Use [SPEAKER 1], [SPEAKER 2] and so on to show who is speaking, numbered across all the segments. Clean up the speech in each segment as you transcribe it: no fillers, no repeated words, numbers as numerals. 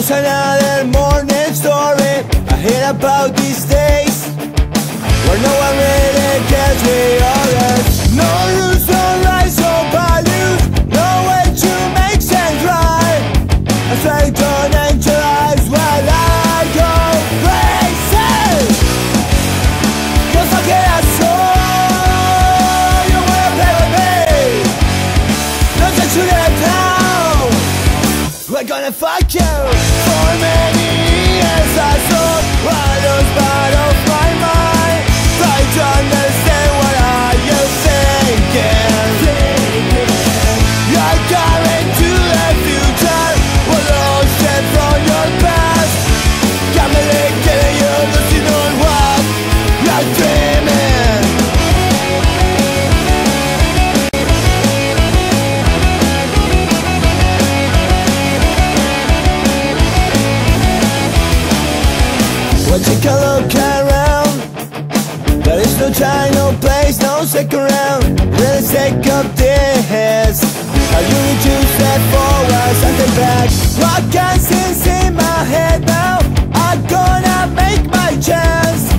[SPEAKER 1] Just another morning story I hear about these days, where no one really cares, we all learn. No rules, no rights, no values, no way to make sense right. I say don't angelize while I go crazy. Cause I get a soul, you wanna play with me. No touch to the town, we're gonna fuck you. For many years I saw I lost part of my mind, try to understand what are you thinking. You're coming to the future, we're lost from your past. Can't believe killing you, losing on what you're dreaming. Well, take a look around. There is no time, no place, no second round. Really sick of this. How you need to step forward, something back. What can sense in my head now? I'm gonna make my chance.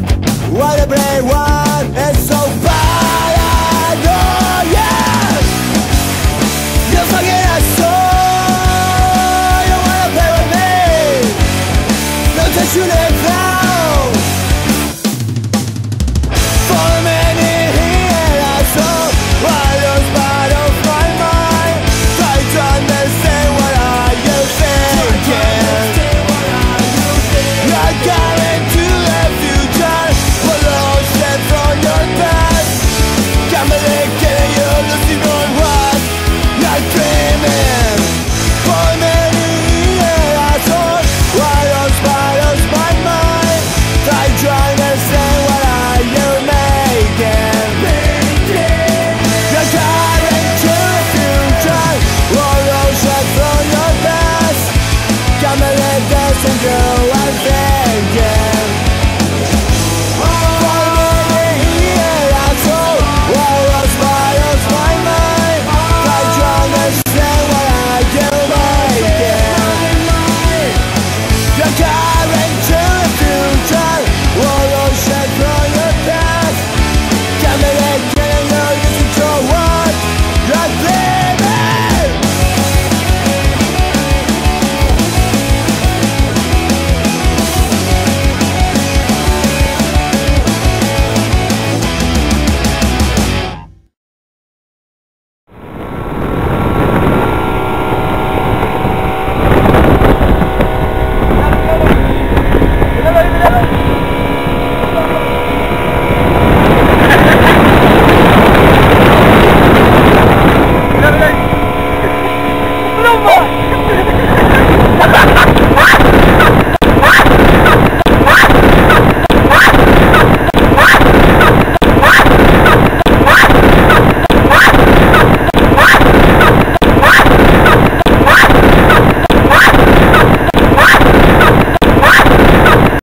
[SPEAKER 1] What a brave one, it's so bad, I know, yeah. You're fucking a soul, you wanna play with me. No touch to the ground. And go, I'm thinking.